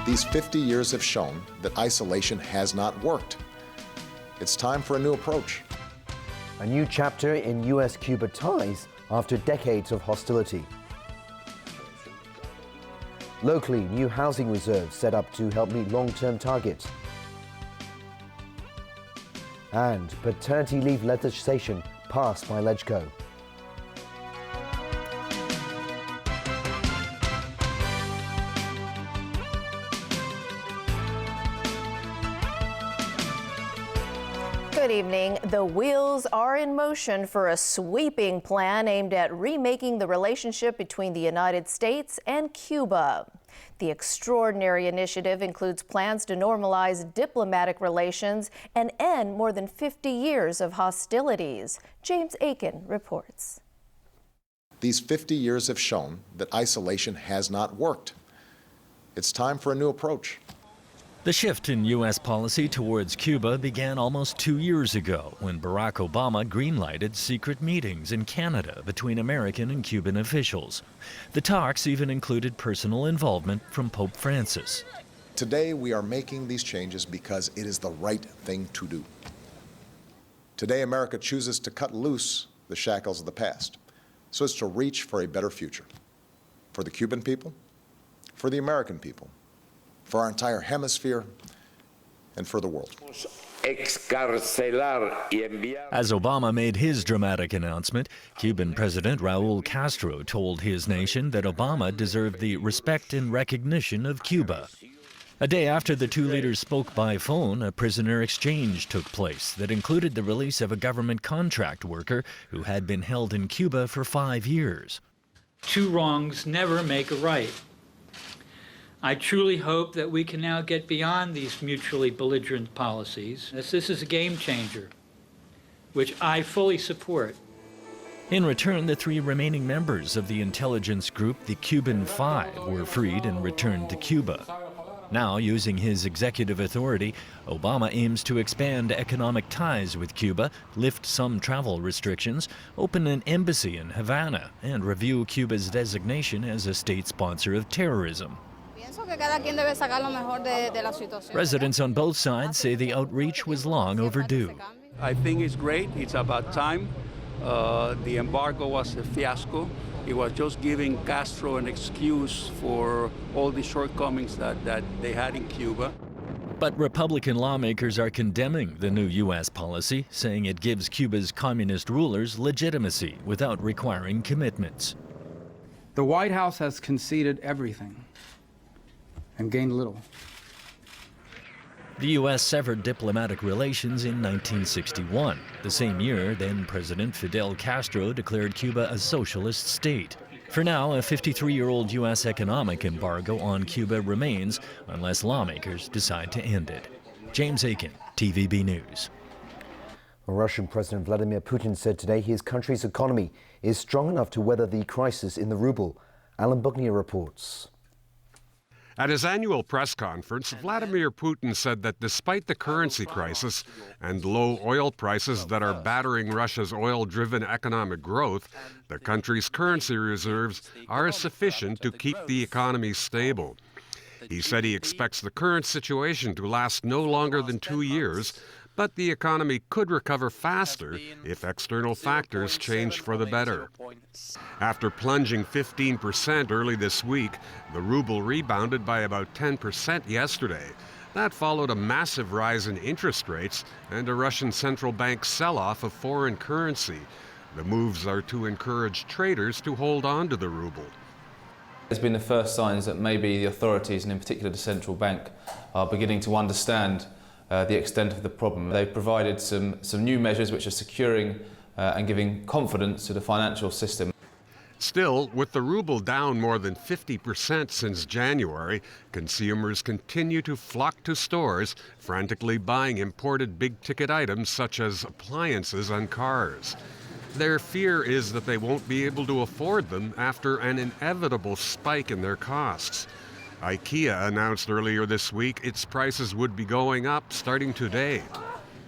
These 50 years have shown that isolation has not worked. It's time for a new approach. A new chapter in U.S.-Cuba ties after decades of hostility. Locally, new housing reserves set up to help meet long-term targets. And paternity leave legislation passed by LegCo. Good evening. The wheels are in motion for a sweeping plan aimed at remaking the relationship between the United States and Cuba. The extraordinary initiative includes plans to normalize diplomatic relations and end more than 50 years of hostilities. James Aiken reports. These 50 years have shown that isolation has not worked. It's time for a new approach. The shift in U.S. policy towards Cuba began almost 2 years ago when Barack Obama greenlighted secret meetings in Canada between American and Cuban officials. The talks even included personal involvement from Pope Francis. Today, we are making these changes because it is the right thing to do. Today, America chooses to cut loose the shackles of the past so as to reach for a better future for the Cuban people, for the American people, for our entire hemisphere, and for the world. As Obama made his dramatic announcement, Cuban President Raul Castro told his nation that Obama deserved the respect and recognition of Cuba. A day after the two leaders spoke by phone, a prisoner exchange took place that included the release of a government contract worker who had been held in Cuba for 5 years. Two wrongs never make a right. I truly hope that we can now get beyond these mutually belligerent policies, as this is a game changer, which I fully support. In return, the 3 remaining members of the intelligence group, the Cuban Five, were freed and returned to Cuba. Now, using his executive authority, Obama aims to expand economic ties with Cuba, lift some travel restrictions, open an embassy in Havana, and review Cuba's designation as a state sponsor of terrorism. Residents on both sides say the outreach was long overdue. I think it's great. It's about time. The embargo was a fiasco. It was just giving Castro an excuse for all the shortcomings that they had in Cuba. But Republican lawmakers are condemning the new U.S. policy, saying it gives Cuba's communist rulers legitimacy without requiring commitments. The White House has conceded everything and gained little. The U.S. severed diplomatic relations in 1961, the same year then-President Fidel Castro declared Cuba a socialist state. For now, a 53-year-old U.S. economic embargo on Cuba remains unless lawmakers decide to end it. James Aiken, TVB News. Russian President Vladimir Putin said today his country's economy is strong enough to weather the crisis in the ruble. Alan Buckner reports. At his annual press conference, Vladimir Putin said that despite the currency crisis and low oil prices that are battering Russia's oil-driven economic growth, the country's currency reserves are sufficient to keep the economy stable. He said he expects the current situation to last no longer than 2 years, but the economy could recover faster if external factors change for the better. After plunging 15% early this week, the ruble rebounded by about 10% yesterday. That followed a massive rise in interest rates and a Russian central bank sell-off of foreign currency. The moves are to encourage traders to hold on to the ruble. There's been the first signs that maybe the authorities, and in particular the central bank, are beginning to understand the extent of the problem. They've provided some new measures which are securing and giving confidence to the financial system. Still, with the ruble down more than 50% since January, consumers continue to flock to stores, frantically buying imported big-ticket items such as appliances and cars. Their fear is that they won't be able to afford them after an inevitable spike in their costs. IKEA announced earlier this week its prices would be going up starting today.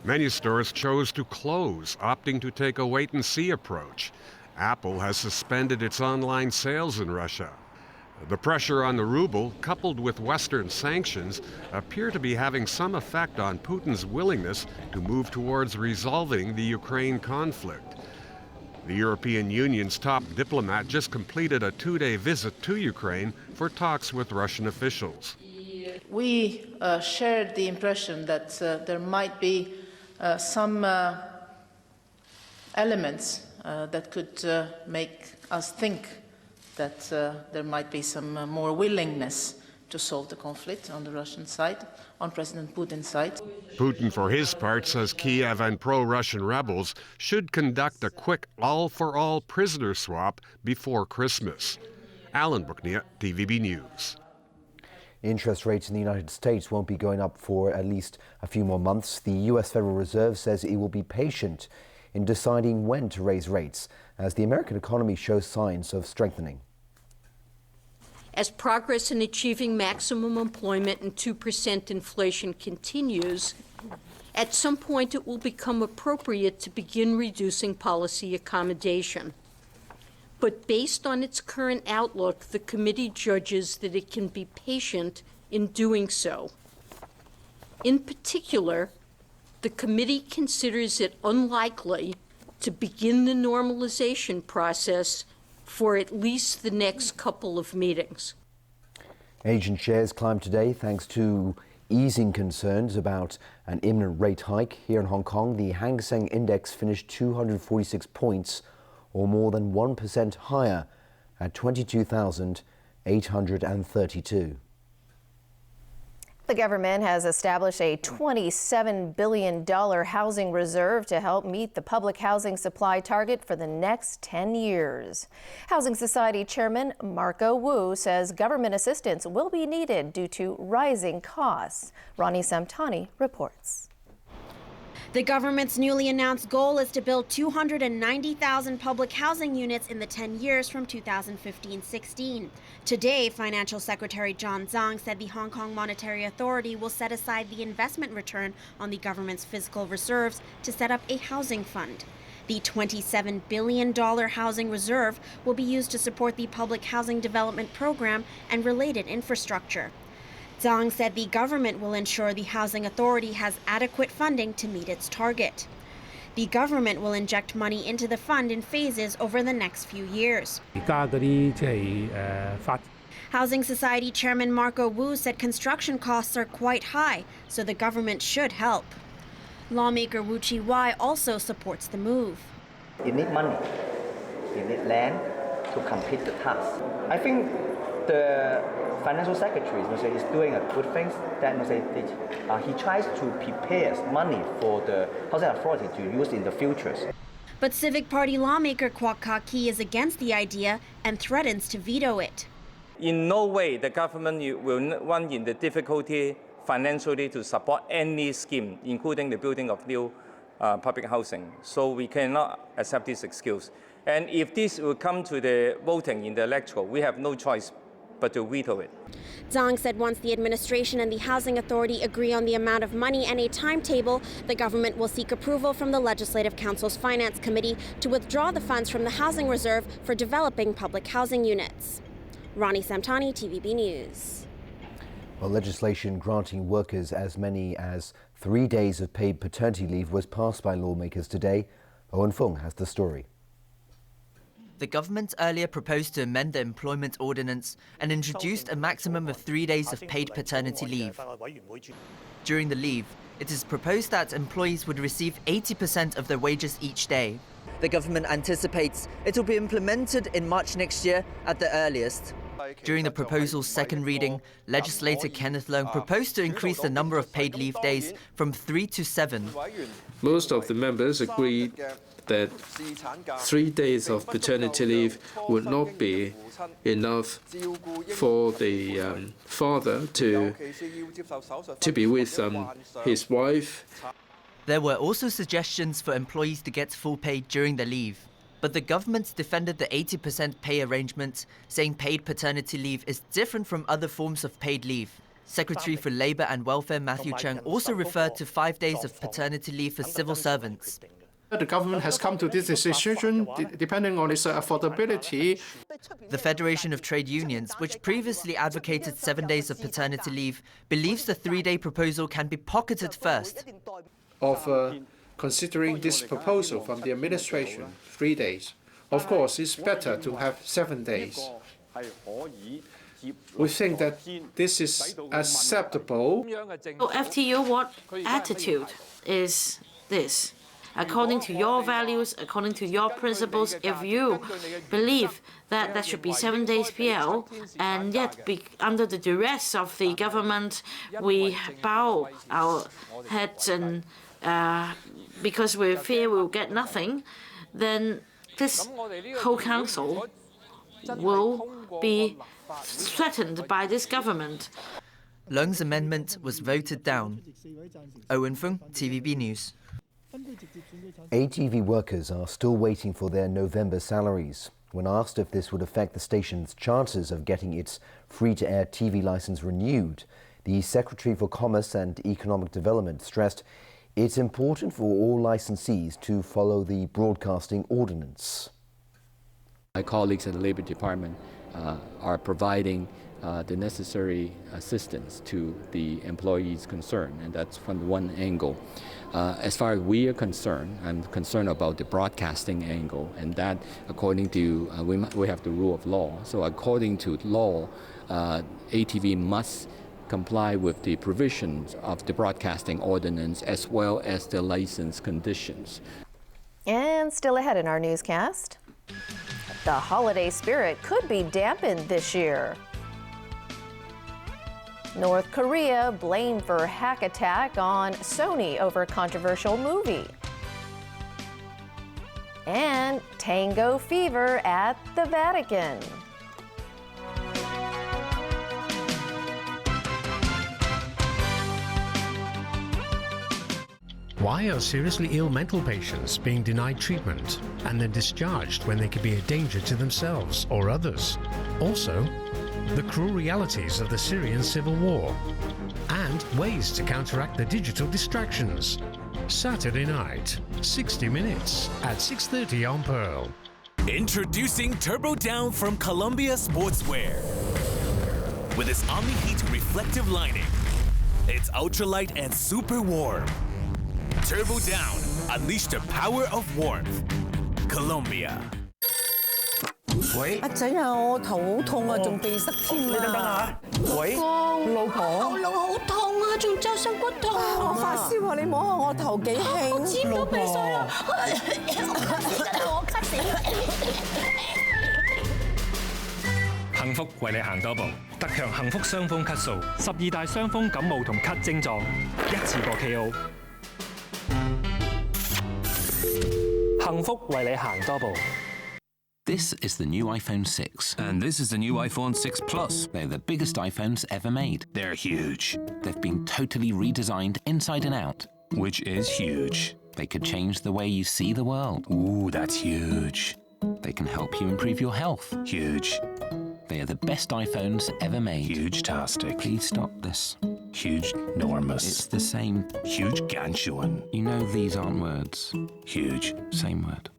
Many stores chose to close, opting to take a wait-and-see approach. Apple has suspended its online sales in Russia. The pressure on the ruble, coupled with Western sanctions, appear to be having some effect on Putin's willingness to move towards resolving the Ukraine conflict. The European Union's top diplomat just completed a two-day visit to Ukraine for talks with Russian officials. We shared the impression that there might be some elements that could make us think that there might be some more willingness to solve the conflict on the Russian side, on President Putin's side. Putin, for his part, says Kiev and pro-Russian rebels should conduct a quick all-for-all prisoner swap before Christmas. Alan Bucknia, TVB News. Interest rates in the United States won't be going up for at least a few more months. The U.S. Federal Reserve says it will be patient in deciding when to raise rates as the American economy shows signs of strengthening. As progress in achieving maximum employment and 2% inflation continues, at some point it will become appropriate to begin reducing policy accommodation. But based on its current outlook, the committee judges that it can be patient in doing so. In particular, the committee considers it unlikely to begin the normalization process for at least the next couple of meetings. Asian shares climbed today thanks to easing concerns about an imminent rate hike. Here in Hong Kong, the Hang Seng Index finished 246 points, or more than 1% higher, at 22,832. The government has established a $27 billion housing reserve to help meet the public housing supply target for the next 10 years. Housing Society Chairman Marco Wu says government assistance will be needed due to rising costs. Ronnie Samtani reports. The government's newly announced goal is to build 290,000 public housing units in the 10 years from 2015-16. Today, Financial Secretary John Tsang said the Hong Kong Monetary Authority will set aside the investment return on the government's fiscal reserves to set up a housing fund. The $27 billion housing reserve will be used to support the public housing development program and related infrastructure. Zhang said the government will ensure the Housing Authority has adequate funding to meet its target. The government will inject money into the fund in phases over the next few years. Housing Society Chairman Marco Wu said construction costs are quite high, so the government should help. Lawmaker Wu Chi-wai also supports the move. You need money, you need land to complete the task. I think the Financial Secretary is doing a good thing that he tries to prepare money for the Housing Authority to use in the future. But Civic Party lawmaker Kwok Ka-ki is against the idea and threatens to veto it. In no way the government will run in the difficulty financially to support any scheme, including the building of new public housing. So we cannot accept this excuse. And if this will come to the voting in the electoral, we have no choice but to veto it. Zhang said once the administration and the Housing Authority agree on the amount of money and a timetable, the government will seek approval from the Legislative Council's Finance Committee to withdraw the funds from the Housing Reserve for developing public housing units. Ronnie Samtani, TVB News. Well, legislation granting workers as many as 3 days of paid paternity leave was passed by lawmakers today. Owen Fung has the story. The government earlier proposed to amend the employment ordinance and introduced a maximum of 3 days of paid paternity leave. During the leave, it is proposed that employees would receive 80% of their wages each day. The government anticipates it will be implemented in March next year at the earliest. During the proposal's second reading, legislator Kenneth Leung proposed to increase the number of paid leave days from 3 to 7. Most of the members agreed that 3 days of paternity leave would not be enough for the father to be with his wife. There were also suggestions for employees to get full pay during the leave. But the government defended the 80% pay arrangement, saying paid paternity leave is different from other forms of paid leave. Secretary for Labour and Welfare Matthew Cheung also referred to 5 days of paternity leave for civil servants. The government has come to this decision depending on its affordability. The Federation of Trade Unions, which previously advocated 7 days of paternity leave, believes the 3-day proposal can be pocketed first. Considering this proposal from the administration, 3 days. Of course, it's better to have 7 days. We think that this is acceptable. So FTU, what attitude is this? According to your values, according to your principles, if you believe that there should be 7 days PL, and yet under the duress of the government, we bow our heads and because we fear we'll get nothing, then this whole council will be threatened by this government. Leung's amendment was voted down. Owen Fung, TVB News. ATV workers are still waiting for their November salaries. When asked if this would affect the station's chances of getting its free-to-air TV license renewed, the Secretary for Commerce and Economic Development stressed it's important for all licensees to follow the broadcasting ordinance. My colleagues at the Labour Department are providing the necessary assistance to the employees concerned, and that's from one angle. As far as we are concerned, I'm concerned about the broadcasting angle, and that according to, we have the rule of law. So according to law, ATV must comply with the provisions of the broadcasting ordinance as well as the license conditions. And still ahead in our newscast, the holiday spirit could be dampened this year. North Korea blamed for hack attack on Sony over controversial movie. And tango fever at the Vatican. Why are seriously ill mental patients being denied treatment and then discharged when they could be a danger to themselves or others? Also, the cruel realities of the Syrian civil war and ways to counteract the digital distractions. Saturday night, 60 Minutes at 6:30 on Pearl. Introducing Turbo Down from Columbia Sportswear. With its Omni-Heat reflective lining, it's ultralight and super warm. Turbo Down, unleash the power of warmth. Columbia. 喂，阿仔啊，我頭好痛啊，仲鼻塞添啊！你等等下。喂，老婆。喉嚨好痛啊，仲周身骨痛啊！我發燒啊，你摸下我頭幾興。我沾到鼻水啊！我咳死幸福為你行多步，特強幸福傷風咳素，12大傷風感冒同咳症狀，一次過 KO。幸福為你行多步。This is the new iPhone 6. And this is the new iPhone 6 Plus. They're the biggest iPhones ever made. They're huge. They've been totally redesigned inside and out. Which is huge. They could change the way you see the world. Ooh, that's huge. They can help you improve your health. Huge. They are the best iPhones ever made. Huge-tastic. Please stop this. Huge, enormous. It's the same. Huge ganchuan. You know these aren't words. Huge. Same word.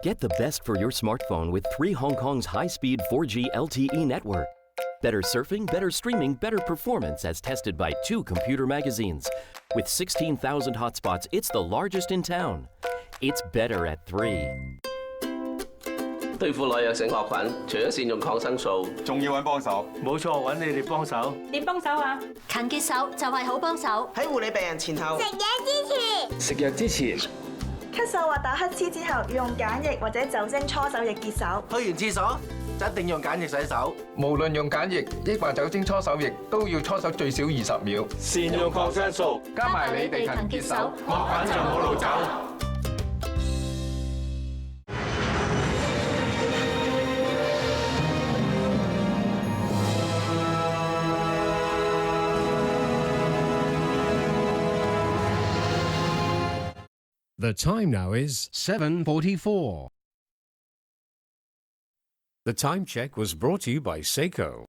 Get the best for your smartphone with 3 Hong Kong's high-speed 4G LTE network. Better surfing, better streaming, better performance as tested by 2 computer magazines. With 16,000 hotspots, it's the largest in town. It's better at 3. 對付耐藥性惡菌，除咗善用抗生素，仲要揾幫手。冇錯，揾你哋幫手。點幫手啊？勤潔手就係好幫手。喺護理病人前後。食嘢之前。食藥之前。咳嗽或打乞嗤之後，要用梘液或者酒精搓手液潔手。去完廁所就一定用梘液洗手。無論用梘液抑或酒精搓手液，都要搓手最少20秒。善用抗生素，加埋你哋勤潔手，惡菌就冇路走。The time now is 7:44. The time check was brought to you by Seiko.